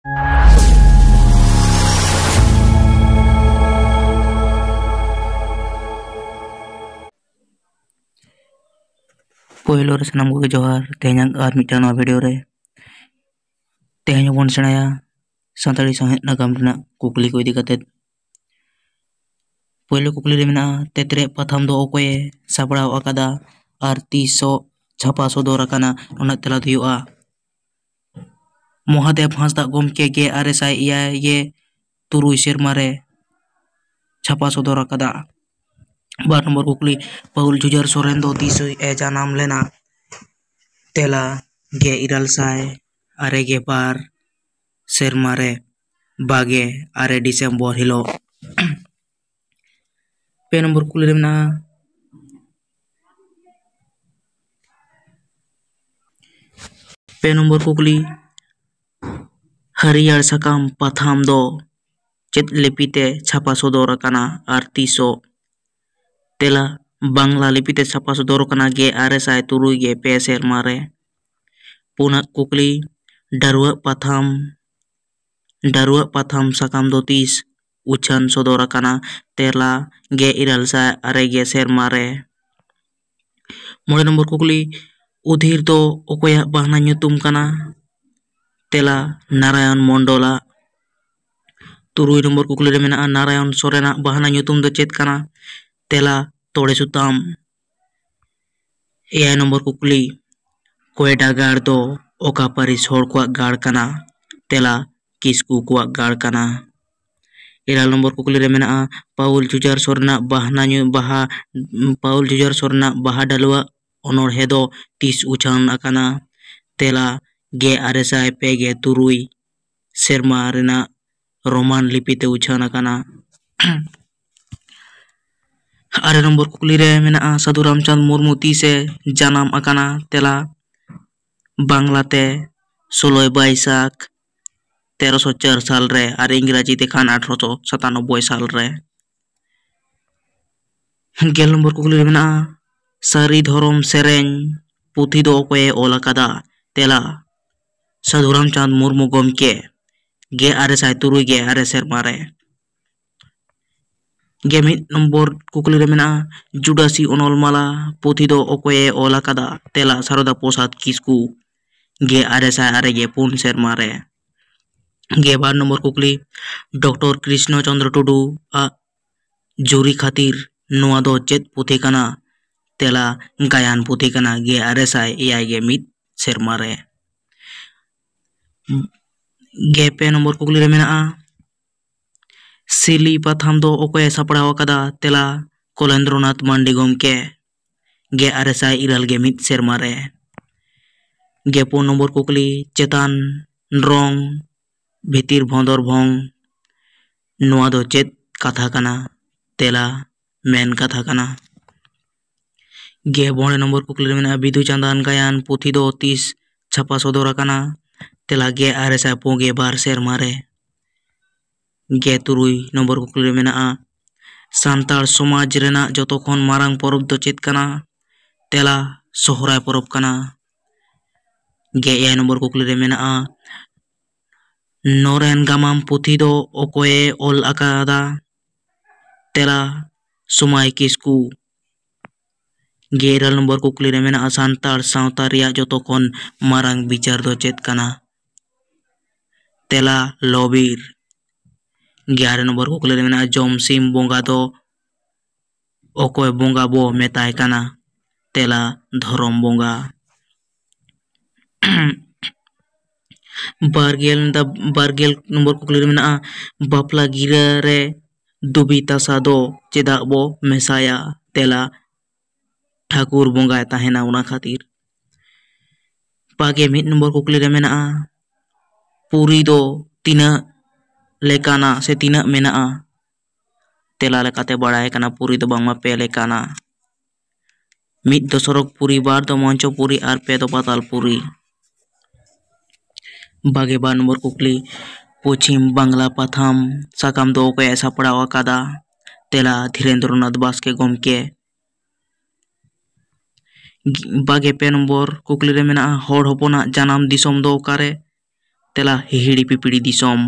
पहिलो रे सानाम को जोहार तेहना आर मिटान वीडियो रे तेहना बन सेणाया सानताड़ी साहित्य नागाम रना कुकली को इदी कते पहिलो कुकली रे मेना तेतरे पाथाम दो ओकोये सापड़ाव आकादा आर 300 छापा सदर आकाना ओना तेला हुआ महादेव हांसदा गोमके गे आरएसआई ये तुरुई सेरमा रे छापा सदर आकादा। 12 नंबर कुकली पाउल जुजर सोरेन दो 30 ए जानाम लेना तेला गे इराल साय आरे गे बार सेरमा रे बागे आरे डिसेम्बर हिलो। 2 नंबर कुकली रे मेना 2 नंबर कुकली हरियर साकाम पाथाम दो चेत लिपिते छापा सदर आकाना आर 300 तेला बांग्ला लिपिते छापा सदर आकाना गे आरएसआई तुरुई गे पे सेरमा रे। पुना कुकली डारुआ पाथाम साकाम दो 30 उछान सदर आकाना तेला गे इराल साय आरे गे सेरमा रे। 9 नंबर कुकली उधिर दो ओकोया बाहना nyutum काना तेला नारायण मंडला। 3 नंबर कुकली रे मेना नारायण सोरेना बाहना nyutum दो चेत काना तेला तोड़े सुताम। 9 नंबर कुकली कोयडा गाड़ दो ओका पारिस होड़ को गाड़ काना तेला किसकू को गाड़ काना। 11 नंबर कुकली रे मेना पाउल जुजार सोरेना बाहा डालुआ ओनोड़हे दो 30 उछान आकाना तेला गे आरएसआई पे गे तुरुई सेरमा रेना रोमान लिपिते उछान आकाना। 8 नंबर कुकली रे मेना साधु रामचंद मुर्मू 30 ए जानाम आकाना तेला बांग्लाते 16 बैसाख 1304 साल रे और इंग्राजी ते खान 1897 साल रे। 10 नंबर कुकली रे मेना सारी धर्म सेरें पुथी दो ओकोये ओल आकादा तेला साधु रामचंद मुर्मू गोमके गे आरएसआई तुरुई गे आरे सेरमा रे। 11 नंबर कुकली रे मेना जुडासी ओनलमाला पुथी दो ओकोये ओल आकादा तेला सारदा प्रसाद किसकू गे आरएसआई आरे गे 4 सेरमा रे। 12 नंबर कुकली डॉक्टर कृष्ण चंद्र टुडू आ जुरी खातिर नोआ दो चेत पुथी काना तेला गायन पुथी काना गे आरएसआई एआई गे 1 सेरमा रे। 5 नंबर कुकली रे मेना सिली पाथाम दो ओकोये सापड़ाव आकादा तेला कलेंद्रनाथ मांडी गोमके गे आरएसआई इराल गे 1 सेरमा रे। 4 नंबर कुकली चेतान रंग भितिर भोंदर भोंग नोआ दो चेत कथा काना तेला मेन कथा काना। 5 नंबर कुकली रे मेना बिधु चांदान गायन पुथी दो 30 छापा सदर आकाना तेला गे आरएसआई 2 सेरमा रे। 3 नंबर कुकली रे मेना सान्ताड़ समाज रेना जतोखन मारांग परब दो चेत काना तेला सोहराय परब काना। 5 नंबर कुकली रे मेना नोरेन गामाम पुथी दो ओकोये ओल आकादा तेला सुमाय किसकू। 11 नंबर कुकली रे मेना सान्ताड़ सावता रिया जतोखन मारांग बिचार दो चेत काना तेला लबीर। 11 नंबर कुकली रे मेना जमसिम बोंगा दो ओकोय बोंगा बो मेताय काना तेला धरम बोंगा। 12 नंबर कुकली रे मेना बापला गिरा रे दुबी तासा दो चेदा बो मेसाया तेला ठाकुर बोंगा ताहेना उना खातिर। 1 नंबर कुकली रे मेना पुरी दो तीना लेकाना से तीना मेना तेला लेकाते बड़ाय काना पुरी दो बांगमा पे लेकाना 1 दो सरक पुरी 2 दो मंचो पुरी और 5 दो पाताल पुरी। 12 नंबर कुकली पश्चिम बांग्ला पाथाम साकाम दो ओकोये सापड़ाव आकादा तेला धीरेन्द्रनाथ बास्के गोमके। 22 नंबर कुकली रे मेना होड़ होपना जानाम दिसोम दो ओकारे तेला हिहिड़ी पिपिड़ी दिसोम।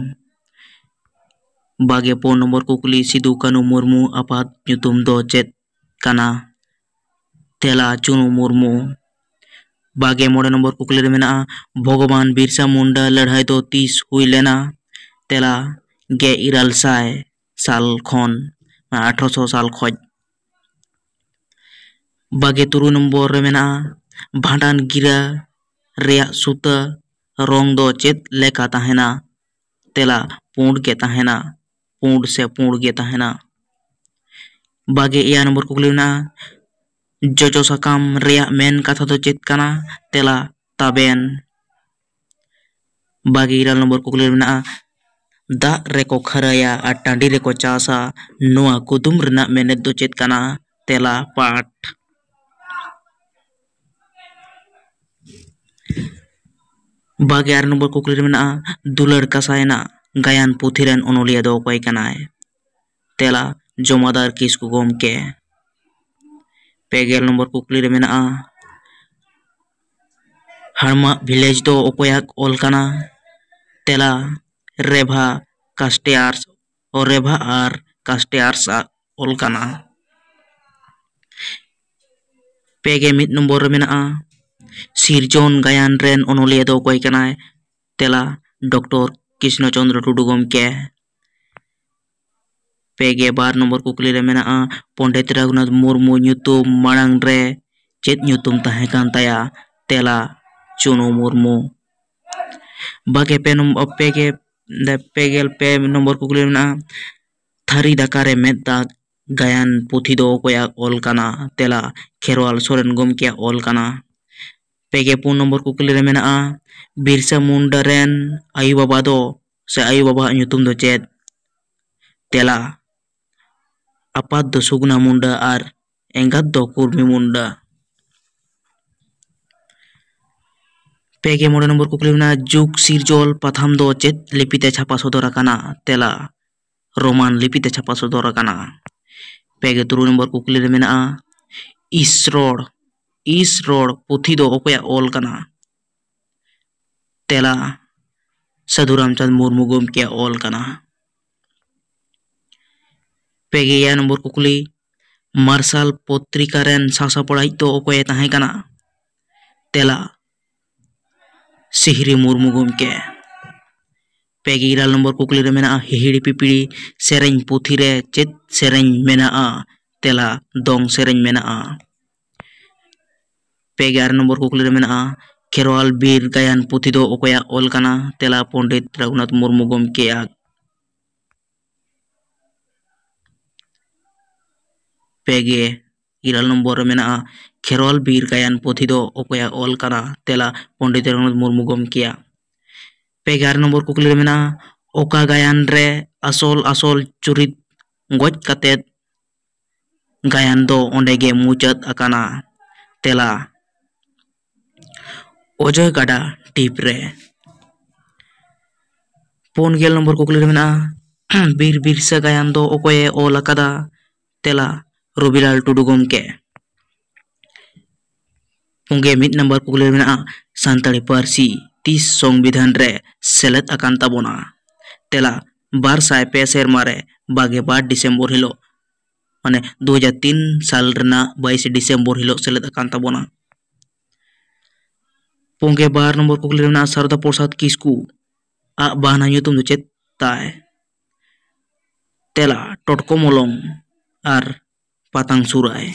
24 नंबर कुकली सिदु कानु मुर्मू आपात nyutum do chet kana? तेला चुनु मुर्मू। 25 नंबर कुकली रे मेना भगवान बिरसा मुंडा लड़ाई दो 30 हुई लेना? तेला 900 साल खन 1800 साल खोज। 23 नंबर रे मेना भांडान गिरा रेया सुता रंग दो चेत लेका ताहेना? तेला पुंड के ताहेना, पुंड से पुंड के ताहेना। 22 नंबर कुकली मेना जोजो साकाम रेया मेन कथा दो चेत काना? तेला ताबेन। 22 नंबर कुकली मेना दा रेको खराया आ टांडी रेको चासा नोआ कुदुम रना मेने दो चेत काना? तेला पाट। 22 नंबर कुकली रे मेना दुलर कासायना गायन पुथिरेन ओनोलिया दो कोई कनाय? तेला जमादार किस्कु गोमके। 25 नंबर कुकली रे मेना हरमा विलेज दो ओकोयाक ओल काना? तेला रेभा कास्टेयार्स और रेभा आर कास्टेयार्स ओल काना। 21 नंबर रे मेना सिरजोन गायन रेन ओनोलिया दो कोई कनाय? तेला डॉक्टर कृष्ण चंद्र टुडू गोमके। 22 नंबर कुकली रे मेना पंडित रघुनाथ मुर्मू nyutum मांग रे चेत nyutum ताहे कान ताया? तेला चुनु मुर्मू। 25 नंबर कुकली मेना थारी दाकारे मेदा गायन पुथी दो कोया ओल काना? तेला खेरवाल सोरेन गोमके ओल काना। 25 नंबर कुकली रे मेना बिरसा मुंडा रेन आयु बाबा दो से आयु बाबा nyutum दो चेत? तेला आपात दो सुगना मुंडा आर एंगात दो कुर्मी मुंडा। 25 नंबर कुकली मेना जुग सिरजोल पाथाम दो चेत लिपिते छापा सदर आकाना? तेला रोमान लिपिते छापा सदर आकाना। 25 नंबर कुकली रे मेना इसरोड पुथी दो ओकोया ओल काना? तेला साधु रामचंद्र मुर्मू गोमके ओल काना। 25 नंबर कुकली मार्शल पत्रिका रेन सासापड़ाई तो ओकोय ताहे काना? तेला सिहरी मुर्मू गोमके। 25 नंबर कुकली रे मेना हिहिड़ी पिपिड़ी सेरेñ पुथी रे चेत सेरेñ मेना? तेला दोंग सेरेñ मेना। 25 नंबर कुकली रे मेना खेरवाल बीर गायन पुथी दो ओकोया ओल काना? तेला पंडित रघुनाथ मुर्मू गोमके। 25 नंबर रे मेना खेरवाल बीर गायन पुथी दो ओकोया ओल काना? तेला पंडित रघुनाथ मुर्मू गोमके। 25 नंबर कुकली रे मेना ओका गायन रे असोल चुरित गज कातेत गायन दो ओंडेगे मुचाद आकाना? तेला अजय गाडा टीप रे। 25 नंबर कुकली रे मेना बीर बिरसा गायन दो ओकोये ओल आकादा? तेला रविलाल टुडू गोमके। 25 नंबर कुकली रे मेना सानताड़ी पारसी 30 संविधान रे सेलेद आकान ताबोना? तेला 202 सेरमा रे 22 डिसेम्बर हिलो माने 2003 साल रेना 22 डिसेम्बर हिलो सेलेद आकान ताबोना। 25 नंबर कुकली रे मेना शारदा प्रसाद किस्कू आ बाहना nyutum दो चेत ताय? तेला टटको मलंग are पातांग Suray.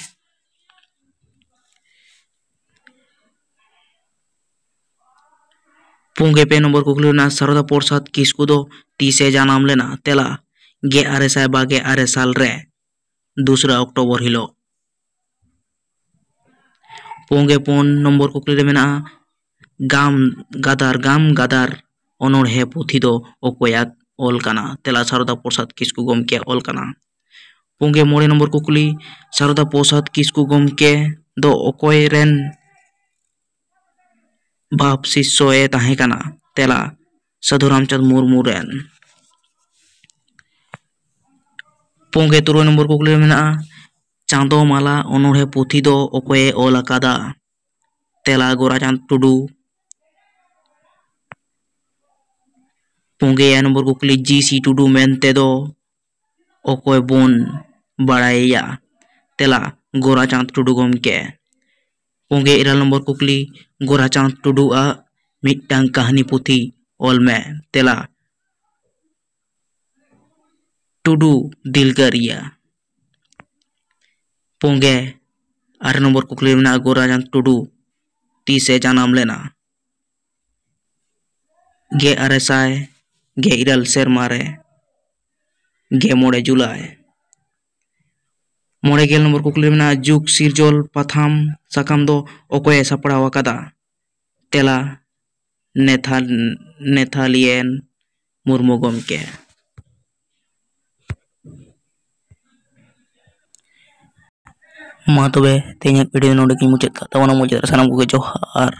25 number कुकली Raina Sharda प्रसाद किस्कू दो तीसे जानाम लेना? तेला 1922 साल रे 2 अक्टोबर हिलो। 25 नंबर कुकली रे मेना गाम गादार ओनोड़हे पुथी दो ओकोयाक ओल काना? तेला शारदा प्रसाद किस्कू गोमके ओल काना। 25 नंबर कुकली शारदा प्रसाद किस्कू गोमके दो ओकोय रेन बाप शिष्य ए ताहे काना? तेला साधु रामचंद्र मुर्मू रेन। 25 नंबर कुकली रे मेना चांदो माला ओनोड़हे पुथी दो ओकोय ओल आकादा? तेला गोराचांद Tudu. Punggeya nomor kukli GC Tudu mente do okoy bon baraya. Tela Gorachand Tudu gomke. Pungge iral nomor kukli Gorachand Tudu a mitang kahani puthi olme. Tela Tudu Dilgaria. Pungge are nomor kukli mena Gorachand Tudu tise janam lena. Ge aresai ge iral sermare ge mode Julai. Mode gel nomor kukli mena juk sirjol patham sakam do okoye sapra wakada. Tela Nethalien Murmu gomke. Ma tobe tenya video node ki mucet ka tawana mucet sanam ko johar.